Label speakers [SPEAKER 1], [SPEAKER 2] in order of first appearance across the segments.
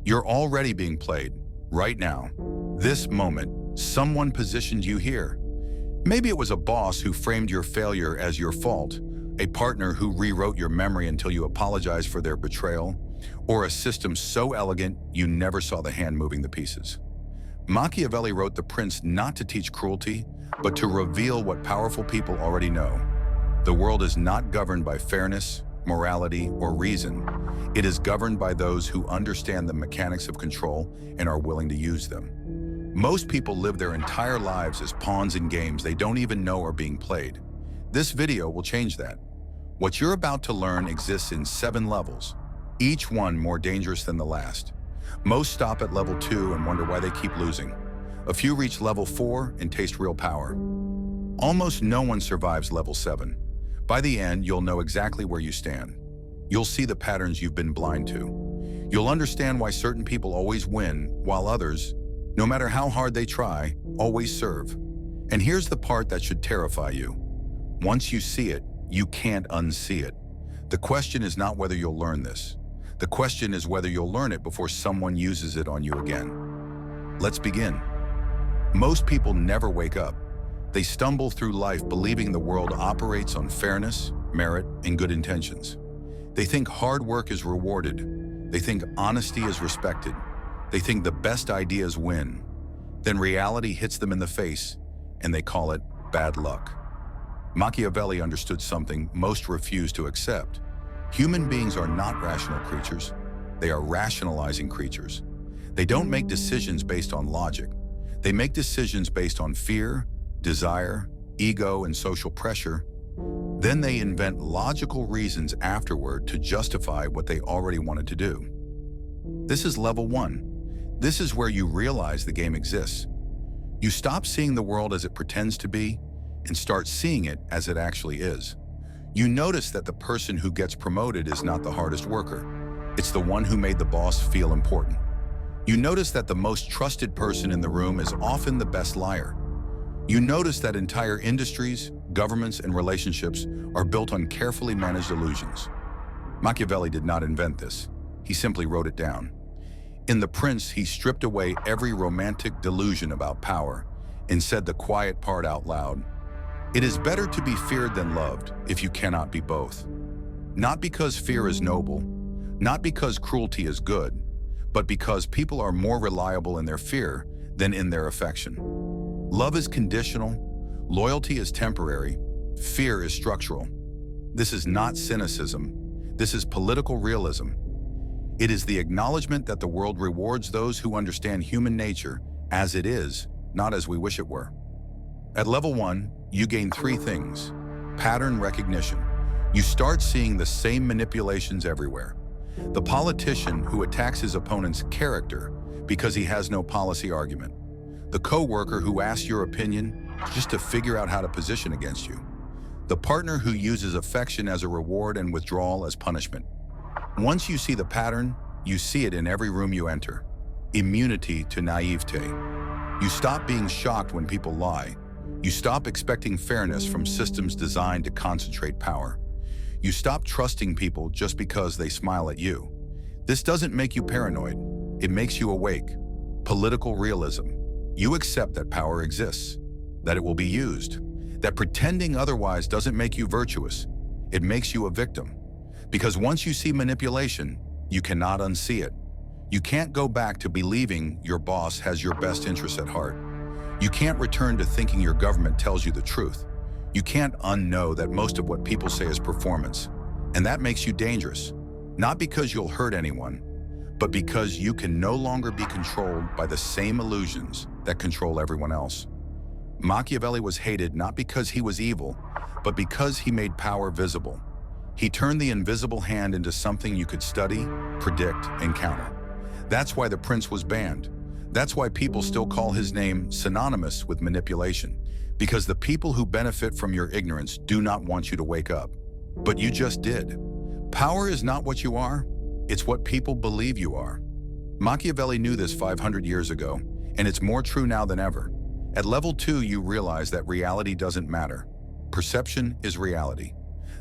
[SPEAKER 1] You're already being played, right now. This moment, someone positioned you here. Maybe it was a boss who framed your failure as your fault, a partner who rewrote your memory until you apologized for their betrayal, or a system so elegant you never saw the hand moving the pieces. Machiavelli wrote The Prince not to teach cruelty, but to reveal what powerful people already know. The world is not governed by fairness, morality, or reason. It is governed by those who understand the mechanics of control and are willing to use them. Most people live their entire lives as pawns in games they don't even know are being played. This video will change that. What you're about to learn exists in 7 levels, each one more dangerous than the last. Most stop at level 2 and wonder why they keep losing. A few reach level 4 and taste real power. Almost no one survives level 7. By the end, you'll know exactly where you stand. You'll see the patterns you've been blind to. You'll understand why certain people always win, while others, no matter how hard they try, always serve. And here's the part that should terrify you. Once you see it, you can't unsee it. The question is not whether you'll learn this. The question is whether you'll learn it before someone uses it on you again. Let's begin. Most people never wake up. They stumble through life believing the world operates on fairness, merit, and good intentions. They think hard work is rewarded. They think honesty is respected. They think the best ideas win. Then reality hits them in the face, and they call it bad luck. Machiavelli understood something most refuse to accept. Human beings are not rational creatures. They are rationalizing creatures. They don't make decisions based on logic. They make decisions based on fear, desire, ego, and social pressure. Then they invent logical reasons afterward to justify what they already wanted to do. This is level 1. This is where you realize the game exists. You stop seeing the world as it pretends to be and start seeing it as it actually is. You notice that the person who gets promoted is not the hardest worker. It's the one who made the boss feel important. You notice that the most trusted person in the room is often the best liar. You notice that entire industries, governments, and relationships are built on carefully managed illusions. Machiavelli did not invent this. He simply wrote it down. In The Prince, he stripped away every romantic delusion about power and said the quiet part out loud. It is better to be feared than loved if you cannot be both. Not because fear is noble, not because cruelty is good, but because people are more reliable in their fear than in their affection. Love is conditional, loyalty is temporary, fear is structural. This is not cynicism. This is political realism. It is the acknowledgement that the world rewards those who understand human nature as it is, not as we wish it were. At level 1, you gain 3 things. Pattern recognition. You start seeing the same manipulations everywhere. The politician who attacks his opponent's character because he has no policy argument. The coworker who asks your opinion just to figure out how to position against you. The partner who uses affection as a reward and withdrawal as punishment. Once you see the pattern, you see it in every room you enter. Immunity to naivete. You stop being shocked when people lie. You stop expecting fairness from systems designed to concentrate power. You stop trusting people just because they smile at you. This doesn't make you paranoid. It makes you awake. Political realism. You accept that power exists, that it will be used, that pretending otherwise doesn't make you virtuous. It makes you a victim. Because once you see manipulation, you cannot unsee it. You can't go back to believing your boss has your best interests at heart. You can't return to thinking your government tells you the truth. You can't unknow that most of what people say is performance. And that makes you dangerous, not because you'll hurt anyone, but because you can no longer be controlled by the same illusions that control everyone else. Machiavelli was hated not because he was evil, but because he made power visible. He turned the invisible hand into something you could study, predict, and counter. That's why The Prince was banned. That's why people still call his name synonymous with manipulation, because the people who benefit from your ignorance do not want you to wake up. But you just did. Power is not what you are, it's what people believe you are. Machiavelli knew this 500 years ago, and it's more true now than ever. At level 2, you realize that reality doesn't matter. Perception is reality.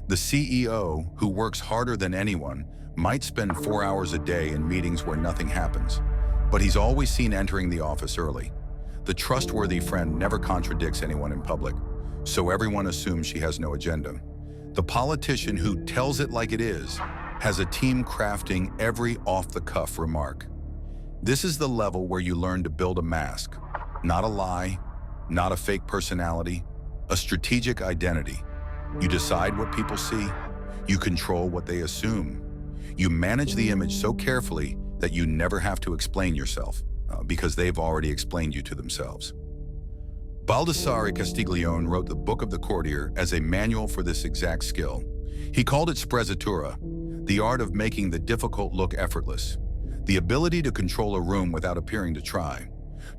[SPEAKER 1] The CEO, who works harder than anyone, might spend 4 hours a day in meetings where nothing happens, but he's always seen entering the office early. The trustworthy friend never contradicts anyone in public, so everyone assumes she has no agenda. The politician who tells it like it is has a team crafting every off-the-cuff remark. This is the level where you learn to build a mask, not a lie, not a fake personality, a strategic identity. You decide what people see, you control what they assume. You manage the image so carefully that you never have to explain yourself, because they've already explained you to themselves. Baldassare Castiglione wrote the Book of the Courtier as a manual for this exact skill. He called it sprezzatura, the art of making the difficult look effortless, the ability to control a room without appearing to try,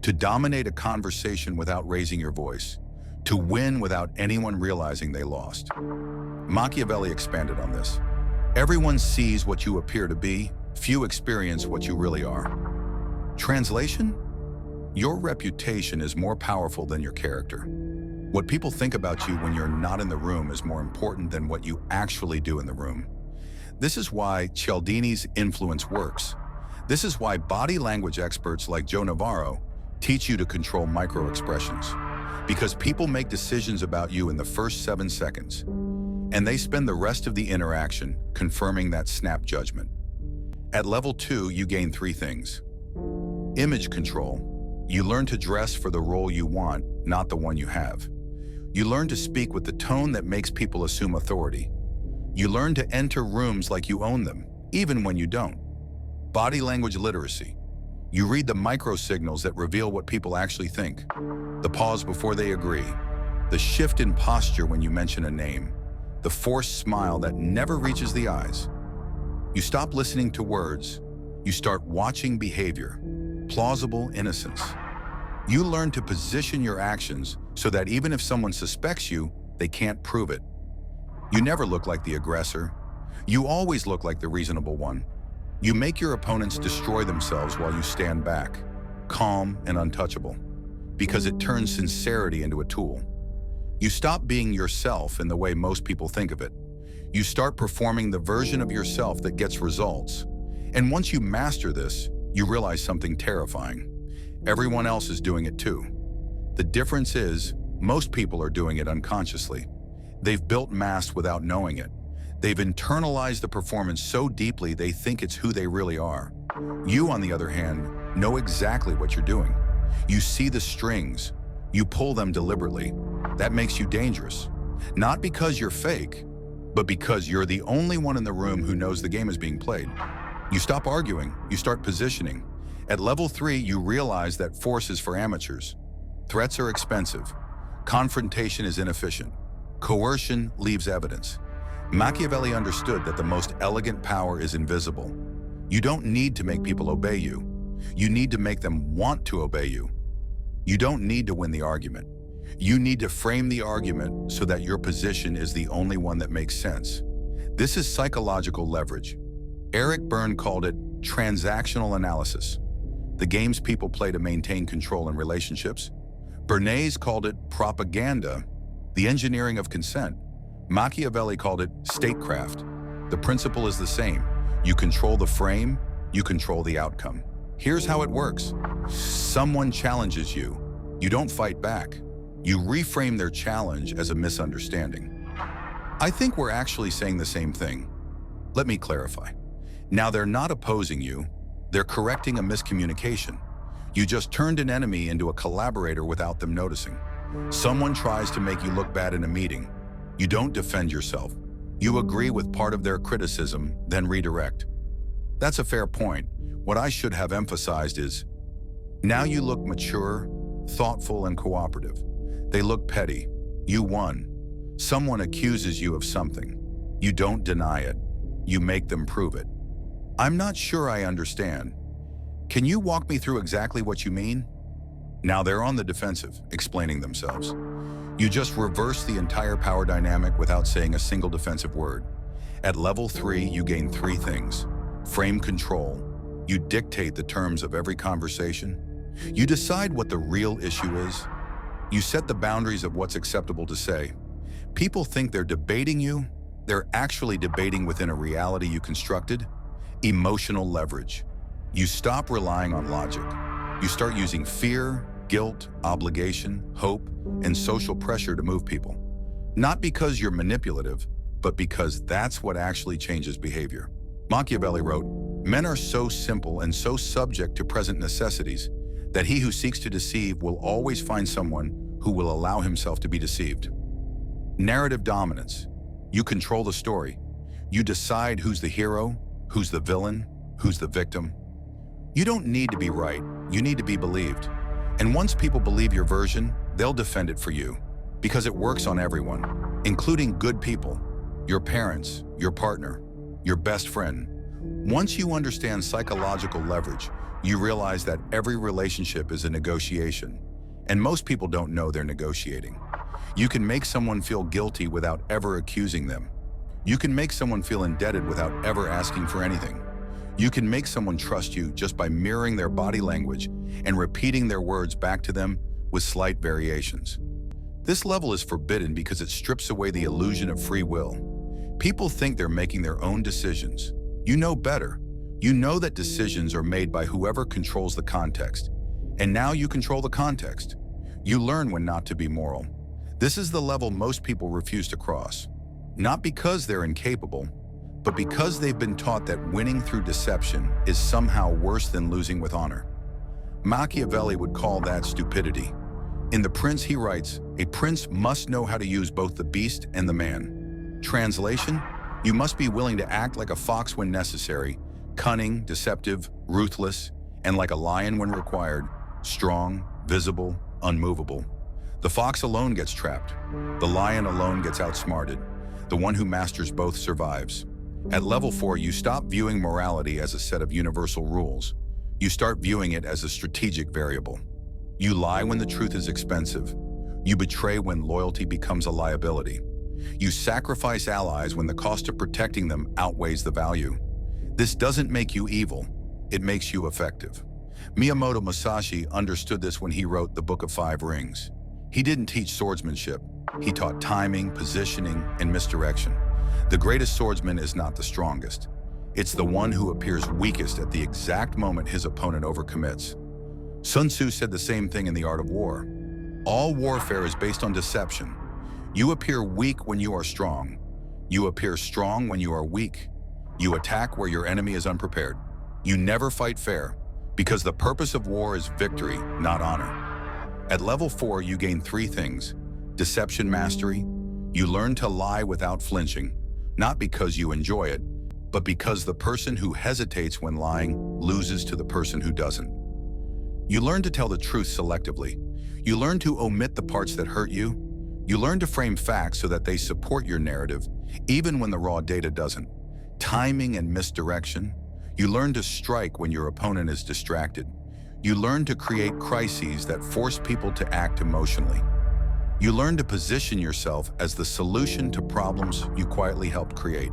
[SPEAKER 1] to dominate a conversation without raising your voice, to win without anyone realizing they lost. Machiavelli expanded on this. Everyone sees what you appear to be, few experience what you really are. Translation? Your reputation is more powerful than your character. What people think about you when you're not in the room is more important than what you actually do in the room. This is why Cialdini's influence works. This is why body language experts like Joe Navarro teach you to control micro-expressions. Because people make decisions about you in the first 7 seconds, and they spend the rest of the interaction confirming that snap judgment. At level 2, you gain 3 things. Image control. You learn to dress for the role you want, not the one you have. You learn to speak with the tone that makes people assume authority. You learn to enter rooms like you own them, even when you don't. Body language literacy. You read the micro signals that reveal what people actually think. The pause before they agree. The shift in posture when you mention a name. The forced smile that never reaches the eyes. You stop listening to words. You start watching behavior. Plausible innocence. You learn to position your actions so that even if someone suspects you, they can't prove it. You never look like the aggressor. You always look like the reasonable one. You make your opponents destroy themselves while you stand back, calm and untouchable, because it turns sincerity into a tool. You stop being yourself in the way most people think of it. You start performing the version of yourself that gets results. And once you master this, you realize something terrifying. Everyone else is doing it too. The difference is, most people are doing it unconsciously. They've built masks without knowing it. They've internalized the performance so deeply they think it's who they really are. You, on the other hand, know exactly what you're doing. You see the strings. You pull them deliberately. That makes you dangerous. Not because you're fake, but because you're the only one in the room who knows the game is being played. You stop arguing, you start positioning. At level 3, you realize that force is for amateurs. Threats are expensive. Confrontation is inefficient. Coercion leaves evidence. Machiavelli understood that the most elegant power is invisible. You don't need to make people obey you. You need to make them want to obey you. You don't need to win the argument. You need to frame the argument so that your position is the only one that makes sense. This is psychological leverage. Eric Berne called it transactional analysis, the games people play to maintain control in relationships. Bernays called it propaganda, the engineering of consent. Machiavelli called it statecraft. The principle is the same. You control the frame, you control the outcome. Here's how it works. Someone challenges you. You don't fight back. You reframe their challenge as a misunderstanding. I think we're actually saying the same thing. Let me clarify. Now, they're not opposing you. They're correcting a miscommunication. You just turned an enemy into a collaborator without them noticing. Someone tries to make you look bad in a meeting. You don't defend yourself. You agree with part of their criticism, then redirect. That's a fair point. What I should have emphasized is, now you look mature, thoughtful, and cooperative. They look petty. You won. Someone accuses you of something. You don't deny it. You make them prove it. I'm not sure I understand. Can you walk me through exactly what you mean? Now they're on the defensive, explaining themselves. You just reverse the entire power dynamic without saying a single defensive word. At level 3, you gain 3 things. Frame control. You dictate the terms of every conversation. You decide what the real issue is. You set the boundaries of what's acceptable to say. People think they're debating you. They're actually debating within a reality you constructed. Emotional leverage. You stop relying on logic. You start using fear, guilt, obligation, hope, and social pressure to move people. Not because you're manipulative, but because that's what actually changes behavior. Machiavelli wrote, "Men are so simple and so subject to present necessities that he who seeks to deceive will always find someone who will allow himself to be deceived." Narrative dominance. You control the story. You decide who's the hero, who's the villain, who's the victim. You don't need to be right, you need to be believed. And once people believe your version, they'll defend it for you, because it works on everyone, including good people, your parents, your partner, your best friend. Once you understand psychological leverage, you realize that every relationship is a negotiation, and most people don't know they're negotiating. You can make someone feel guilty without ever accusing them. You can make someone feel indebted without ever asking for anything. You can make someone trust you just by mirroring their body language and repeating their words back to them with slight variations. This level is forbidden because it strips away the illusion of free will. People think they're making their own decisions. You know better. You know that decisions are made by whoever controls the context. And now you control the context. You learn when not to be moral. This is the level most people refuse to cross. Not because they're incapable, but because they've been taught that winning through deception is somehow worse than losing with honor. Machiavelli would call that stupidity. In The Prince, he writes, "A prince must know how to use both the beast and the man." Translation, you must be willing to act like a fox when necessary, cunning, deceptive, ruthless, and like a lion when required, strong, visible, unmovable. The fox alone gets trapped. The lion alone gets outsmarted. The one who masters both survives. At level 4, you stop viewing morality as a set of universal rules. You start viewing it as a strategic variable. You lie when the truth is expensive. You betray when loyalty becomes a liability. You sacrifice allies when the cost of protecting them outweighs the value. This doesn't make you evil, it makes you effective. Miyamoto Musashi understood this when he wrote The Book of Five Rings. He didn't teach swordsmanship. He taught timing, positioning, and misdirection. The greatest swordsman is not the strongest. It's the one who appears weakest at the exact moment his opponent overcommits. Sun Tzu said the same thing in The Art of War. All warfare is based on deception. You appear weak when you are strong. You appear strong when you are weak. You attack where your enemy is unprepared. You never fight fair, because the purpose of war is victory, not honor. At level 4, you gain 3 things. Deception mastery. You learn to lie without flinching, not because you enjoy it, but because the person who hesitates when lying loses to the person who doesn't. You learn to tell the truth selectively. You learn to omit the parts that hurt you. You learn to frame facts so that they support your narrative, even when the raw data doesn't. Timing and misdirection. You learn to strike when your opponent is distracted. You learn to create crises that force people to act emotionally. You learn to position yourself as the solution to problems you quietly helped create.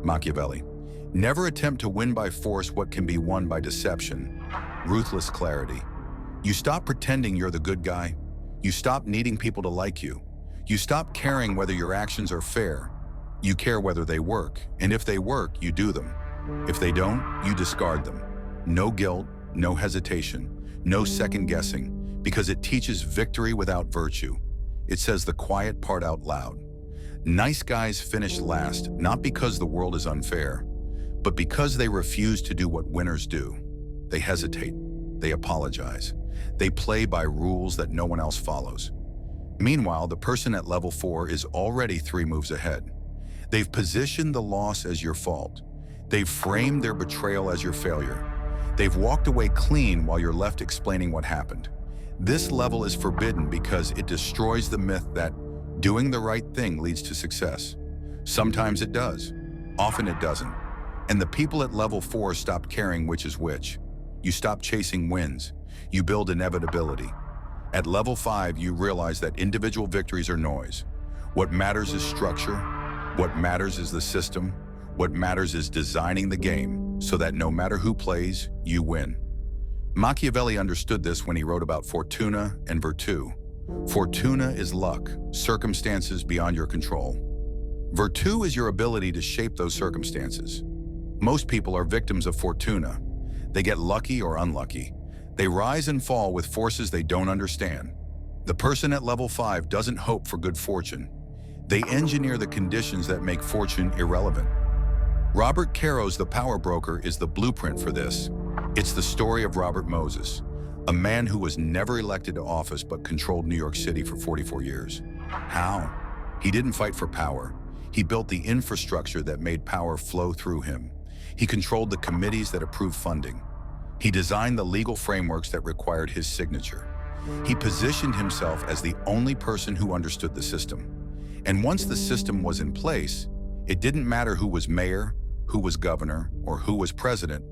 [SPEAKER 1] Machiavelli. Never attempt to win by force what can be won by deception. Ruthless clarity. You stop pretending you're the good guy. You stop needing people to like you. You stop caring whether your actions are fair. You care whether they work, and if they work, you do them. If they don't, you discard them. No guilt, no hesitation, no second guessing, because it teaches victory without virtue. It says the quiet part out loud. Nice guys finish last, not because the world is unfair, but because they refuse to do what winners do. They hesitate. They apologize. They play by rules that no one else follows. Meanwhile, the person at level 4 is already 3 moves ahead. They've positioned the loss as your fault. They've framed their betrayal as your failure. They've walked away clean while you're left explaining what happened. This level is forbidden because it destroys the myth that doing the right thing leads to success. Sometimes it does. Often it doesn't. And the people at level 4 stop caring which is which. You stop chasing wins. You build inevitability. At level 5, you realize that individual victories are noise. What matters is structure. What matters is the system. What matters is designing the game so that no matter who plays, you win. Machiavelli understood this when he wrote about fortuna and virtù. Fortuna is luck, circumstances beyond your control. Virtù is your ability to shape those circumstances. Most people are victims of fortuna. They get lucky or unlucky. They rise and fall with forces they don't understand. The person at level 5 doesn't hope for good fortune. They engineer the conditions that make fortune irrelevant. Robert Caro's The Power Broker is the blueprint for this. It's the story of Robert Moses, a man who was never elected to office but controlled New York City for 44 years. How? He didn't fight for power. He built the infrastructure that made power flow through him. He controlled the committees that approved funding. He designed the legal frameworks that required his signature. He positioned himself as the only person who understood the system. And once the system was in place, it didn't matter who was mayor, who was governor, or who was president.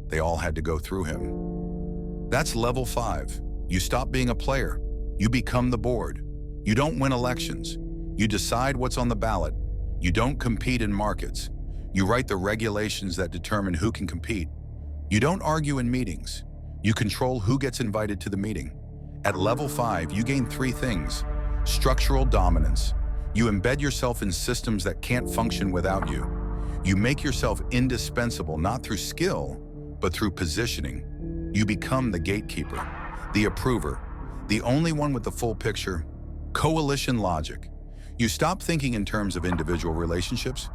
[SPEAKER 1] They all had to go through him. That's level 5. You stop being a player. You become the board. You don't win elections. You decide what's on the ballot. You don't compete in markets. You write the regulations that determine who can compete. You don't argue in meetings. You control who gets invited to the meeting. At level 5, you gain 3 things. Structural dominance. You embed yourself in systems that can't function without you. You make yourself indispensable, not through skill, but through positioning. You become the gatekeeper, the approver, the only one with the full picture. Coalition logic. You stop thinking in terms of individual relationships.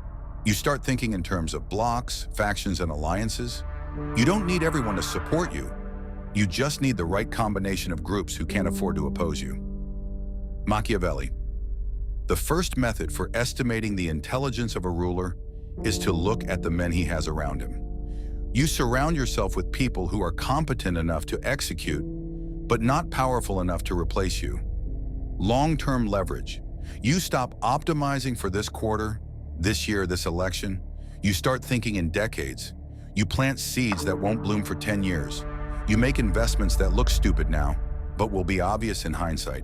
[SPEAKER 1] You start thinking in terms of blocks, factions, and alliances. You don't need everyone to support you. You just need the right combination of groups who can't afford to oppose you. Machiavelli. The first method for estimating the intelligence of a ruler is to look at the men he has around him. You surround yourself with people who are competent enough to execute, but not powerful enough to replace you. Long-term leverage. You stop optimizing for this quarter, this year, this election. You start thinking in decades. You plant seeds that won't bloom for 10 years. You make investments that look stupid now, but will be obvious in hindsight.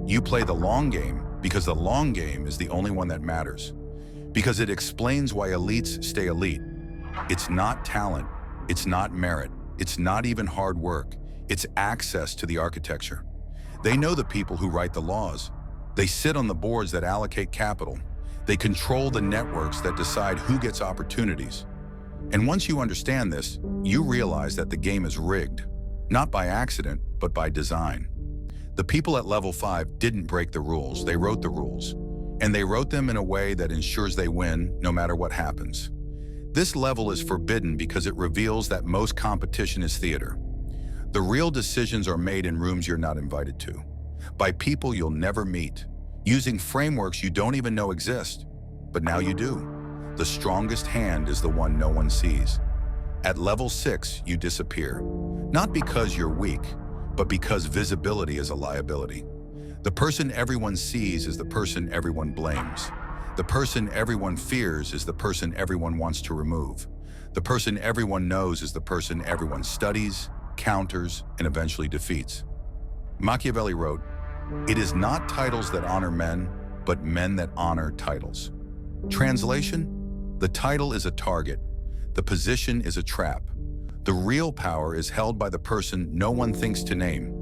[SPEAKER 1] You play the long game because the long game is the only one that matters. Because it explains why elites stay elite. It's not talent, it's not merit, it's not even hard work, it's access to the architecture. They know the people who write the laws. They sit on the boards that allocate capital. They control the networks that decide who gets opportunities. And once you understand this, you realize that the game is rigged, not by accident, but by design. The people at level 5 didn't break the rules, they wrote the rules. And they wrote them in a way that ensures they win no matter what happens. This level is forbidden because it reveals that most competition is theater. The real decisions are made in rooms you're not invited to, by people you'll never meet, using frameworks you don't even know exist. But now you do. The strongest hand is the one no one sees. At level 6, you disappear. Not because you're weak, but because visibility is a liability. The person everyone sees is the person everyone blames. The person everyone fears is the person everyone wants to remove. The person everyone knows is the person everyone studies, counters, and eventually defeats. Machiavelli wrote, "It is not titles that honor men, but men that honor titles." Translation? The title is a target. The position is a trap. The real power is held by the person no one thinks to name.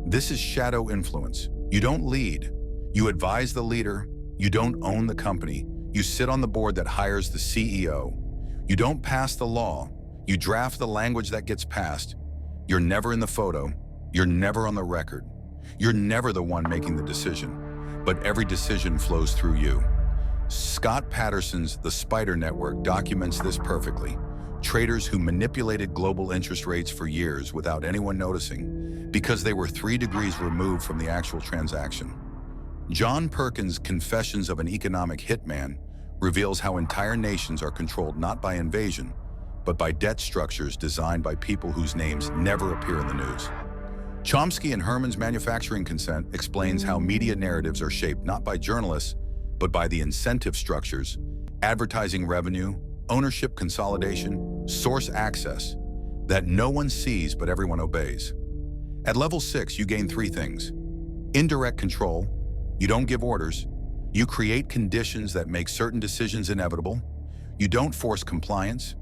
[SPEAKER 1] This is shadow influence. You don't lead. You advise the leader. You don't own the company. You sit on the board that hires the CEO. You don't pass the law. You draft the language that gets passed. You're never in the photo. You're never on the record. You're never the one making the decision. But every decision flows through you. Scott Patterson's The Spider Network documents this perfectly. Traders who manipulated global interest rates for years without anyone noticing because they were 3 degrees removed from the actual transaction. John Perkins' Confessions of an Economic Hitman reveals how entire nations are controlled not by invasion, but by debt structures designed by people whose names never appear in the news. Chomsky and Herman's Manufacturing Consent explains how media narratives are shaped not by journalists, but by the incentive structures, advertising revenue, ownership consolidation, source access, that no one sees but everyone obeys. At level 6, you gain 3 things. Indirect control. You don't give orders. You create conditions that make certain decisions inevitable. You don't force compliance.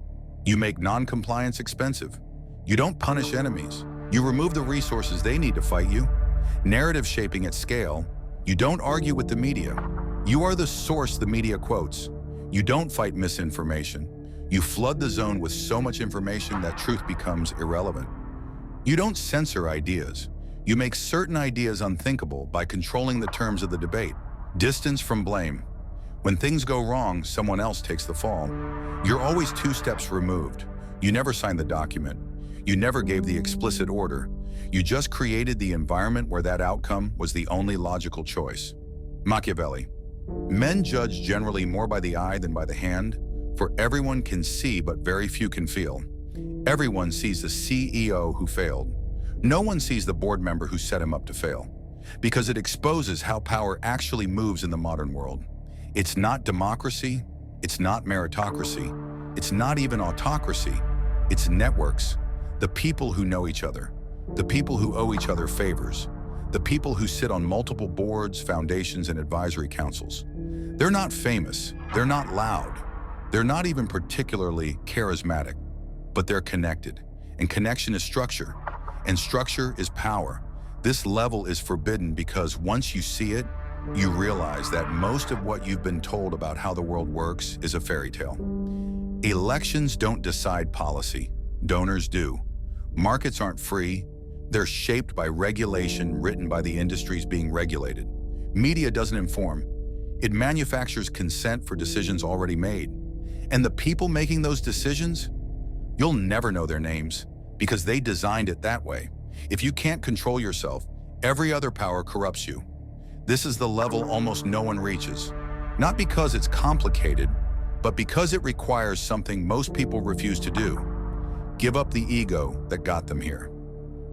[SPEAKER 1] You make non-compliance expensive. You don't punish enemies. You remove the resources they need to fight you. Narrative shaping at scale. You don't argue with the media. You are the source the media quotes. You don't fight misinformation. You flood the zone with so much information that truth becomes irrelevant. You don't censor ideas. You make certain ideas unthinkable by controlling the terms of the debate. Distance from blame. When things go wrong, someone else takes the fall. You're always 2 steps removed. You never signed the document. You never gave the explicit order. You just created the environment where that outcome was the only logical choice. Machiavelli. Men judge generally more by the eye than by the hand, for everyone can see but very few can feel. Everyone sees the CEO who failed. No one sees the board member who set him up to fail, because it exposes how power actually moves in the modern world. It's not democracy, it's not meritocracy, it's not even autocracy, it's networks. The people who know each other, the people who owe each other favors, the people who sit on multiple boards, foundations, and advisory councils. They're not famous, they're not loud, they're not even particularly charismatic, but they're connected. And connection is structure, and structure is power. This level is forbidden because once you see it, you realize that most of what you've been told about how the world works is a fairy tale. Elections don't decide policy, donors do. Markets aren't free, they're shaped by regulation written by the industries being regulated. Media doesn't inform, it manufactures consent for decisions already made. And the people making those decisions, you'll never know their names because they designed it that way. If you can't control yourself, every other power corrupts you. This is the level almost no one reaches, not because it's complicated, but because it requires something most people refuse to do. Give up the ego that got them here.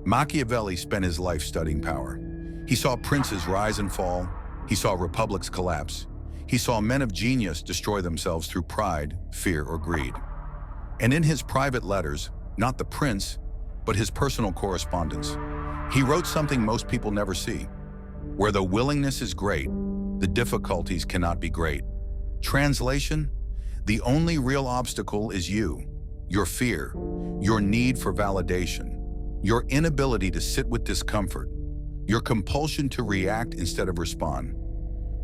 [SPEAKER 1] Machiavelli spent his life studying power. He saw princes rise and fall. He saw republics collapse. He saw men of genius destroy themselves through pride, fear, or greed. And in his private letters, not the prince, but his personal correspondence, he wrote something most people never see. Where the willingness is great, the difficulties cannot be great. Translation: the only real obstacle is you, your fear, your need for validation, your inability to sit with discomfort, your compulsion to react instead of respond.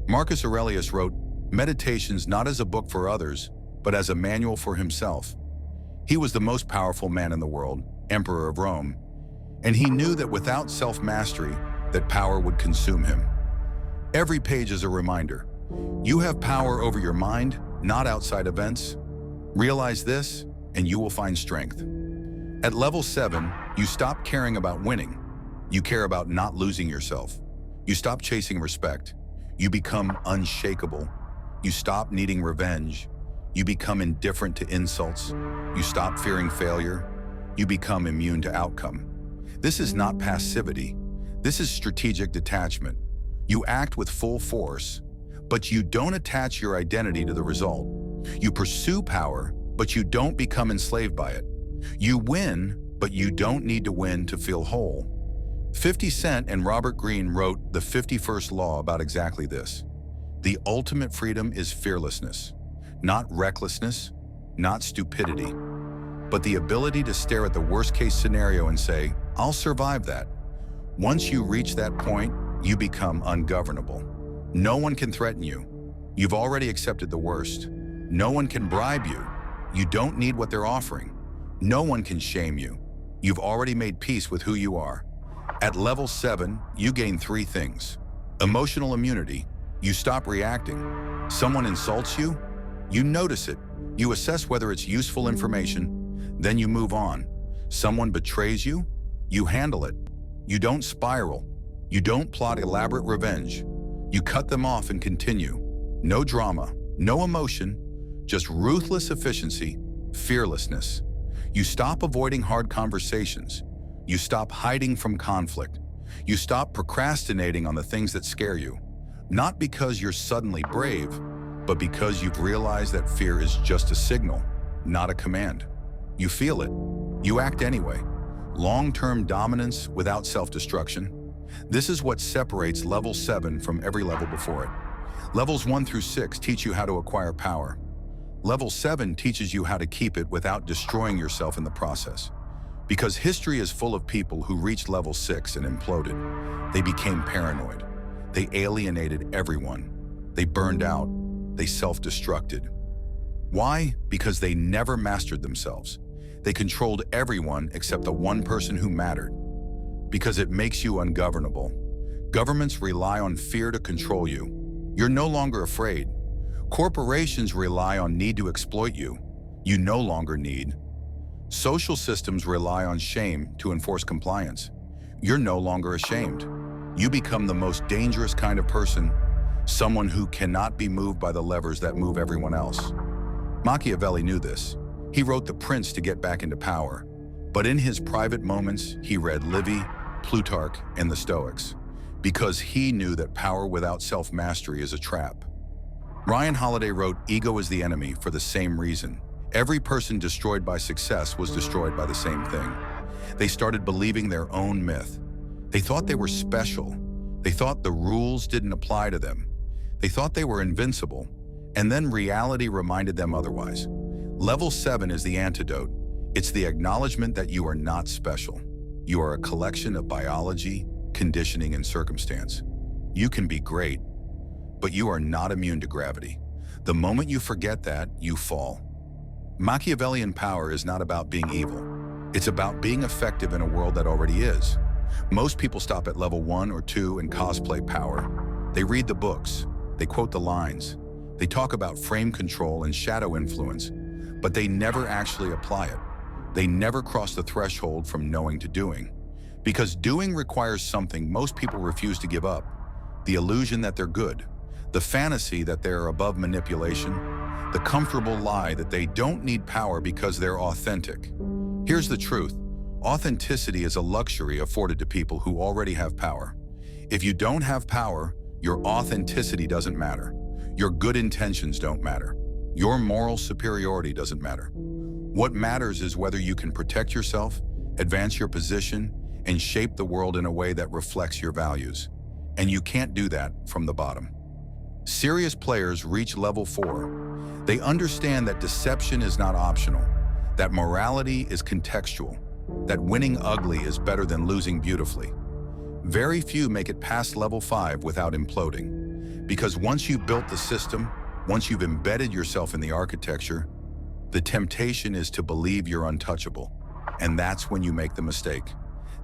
[SPEAKER 1] Marcus Aurelius wrote Meditations not as a book for others, but as a manual for himself. He was the most powerful man in the world, Emperor of Rome, and he knew that without self-mastery, that power would consume him. Every page is a reminder. You have power over your mind, not outside events. Realize this, and you will find strength. At level 7, you stop caring about winning. You care about not losing yourself. You stop chasing respect. You become unshakable. You stop needing revenge. You become indifferent to insults. You stop fearing failure. You become immune to outcome. This is not passivity. This is strategic detachment. You act with full force, but you don't attach your identity to the result. You pursue power, but you don't become enslaved by it. You win, but you don't need to win to feel whole. 50 Cent and Robert Greene wrote the 51st Law about exactly this. The ultimate freedom is fearlessness, not recklessness, not stupidity, but the ability to stare at the worst-case scenario and say, I'll survive that. Once you reach that point, you become ungovernable. No one can threaten you. You've already accepted the worst. No one can bribe you. You don't need what they're offering. No one can shame you. You've already made peace with who you are. At level 7, you gain 3 things. Emotional immunity. You stop reacting. Someone insults you. You notice it. You assess whether it's useful information. Then you move on. Someone betrays you. You handle it. You don't spiral. You don't plot elaborate revenge. You cut them off and continue. No drama, no emotion, just ruthless efficiency, fearlessness. You stop avoiding hard conversations. You stop hiding from conflict. You stop procrastinating on the things that scare you. Not because you're suddenly brave, but because you've realized that fear is just a signal, not a command. You feel it. You act anyway. Long-term dominance without self-destruction. This is what separates level 7 from every level before it. Levels 1 through 6 teach you how to acquire power. Level 7 teaches you how to keep it without destroying yourself in the process. Because history is full of people who reached level 6 and imploded. They became paranoid. They alienated everyone. They burned out. They self-destructed. Why? Because they never mastered themselves. They controlled everyone except the one person who mattered. Because it makes you ungovernable. Governments rely on fear to control you. You're no longer afraid. Corporations rely on need to exploit you. You no longer need. Social systems rely on shame to enforce compliance. You're no longer ashamed. You become the most dangerous kind of person, someone who cannot be moved by the levers that move everyone else. Machiavelli knew this. He wrote The Prince to get back into power. But in his private moments, he read Livy, Plutarch, and the Stoics, because he knew that power without self-mastery is a trap. Ryan Holiday wrote Ego is the Enemy for the same reason. Every person destroyed by success was destroyed by the same thing. They started believing their own myth. They thought they were special. They thought the rules didn't apply to them. They thought they were invincible. And then reality reminded them otherwise. Level 7 is the antidote. It's the acknowledgement that you are not special. You are a collection of biology, conditioning, and circumstance. You can be great, but you are not immune to gravity. The moment you forget that, you fall. Machiavellian power is not about being evil. It's about being effective in a world that already is. Most people stop at level 1 or 2 and cosplay power. They read the books, they quote the lines, they talk about frame control and shadow influence, but they never actually apply it. They never cross the threshold from knowing to doing. Because doing requires something most people refuse to give up: the illusion that they're good, the fantasy that they're above manipulation, the comfortable lie that they don't need power because they're authentic. Here's the truth. Authenticity is a luxury afforded to people who already have power. If you don't have power, your authenticity doesn't matter. Your good intentions don't matter. Your moral superiority doesn't matter. What matters is whether you can protect yourself, advance your position, and shape the world in a way that reflects your values. And you can't do that from the bottom. Serious players reach level 4. They understand that deception is not optional, that morality is contextual, that winning ugly is better than losing beautifully. Very few make it past level 5 without imploding. Because once you've built the system, once you've embedded yourself in the architecture, the temptation is to believe you're untouchable. And that's when you make the mistake.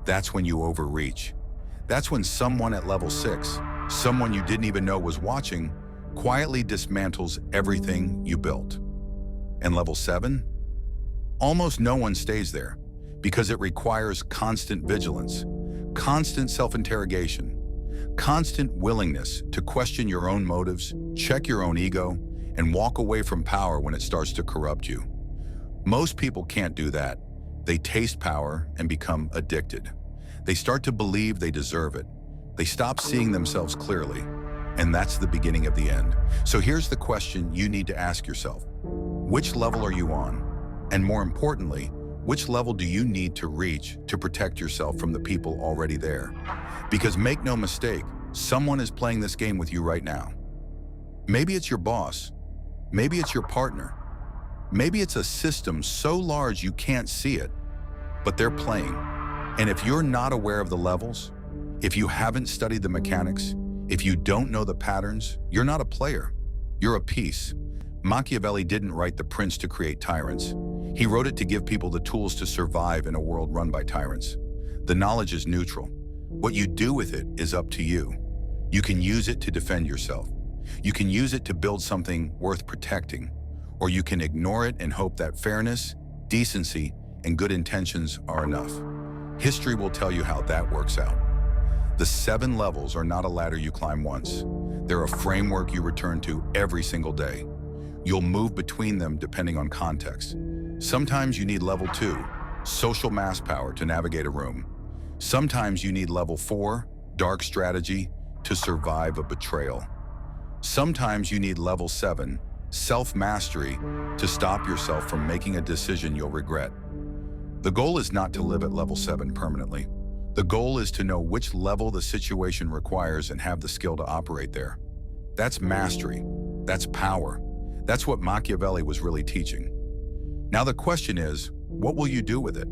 [SPEAKER 1] That's when you overreach. That's when someone at level 6, someone you didn't even know was watching, quietly dismantles everything you built. And level 7? Almost no one stays there, because it requires constant vigilance, constant self-interrogation, constant willingness to question your own motives, check your own ego, and walk away from power when it starts to corrupt you. Most people can't do that. They taste power and become addicted. They start to believe they deserve it. They stop seeing themselves clearly, and that's the beginning of the end. So here's the question you need to ask yourself. Which level are you on? And more importantly, which level do you need to reach to protect yourself from the people already there? Because make no mistake, someone is playing this game with you right now. Maybe it's your boss. Maybe it's your partner. Maybe it's a system so large you can't see it, but they're playing. And if you're not aware of the levels, if you haven't studied the mechanics, if you don't know the patterns, you're not a player. You're a piece. Machiavelli didn't write The Prince to create tyrants. He wrote it to give people the tools to survive in a world run by tyrants. The knowledge is neutral. What you do with it is up to you. You can use it to defend yourself. You can use it to build something worth protecting, or you can ignore it and hope that fairness, decency, and good intentions are enough. History will tell you how that works out. The 7 levels are not a ladder you climb once. They're a framework you return to every single day. You'll move between them depending on context. Sometimes you need level 2, social mass power, to navigate a room. Sometimes you need level 4, dark strategy, to survive a betrayal. Sometimes you need level 7, self-mastery, to stop yourself from making a decision you'll regret. The goal is not to live at level 7 permanently. The goal is to know which level the situation requires and have the skill to operate there. That's mastery. That's power. That's what Machiavelli was really teaching. Now the question is, what will you do with it?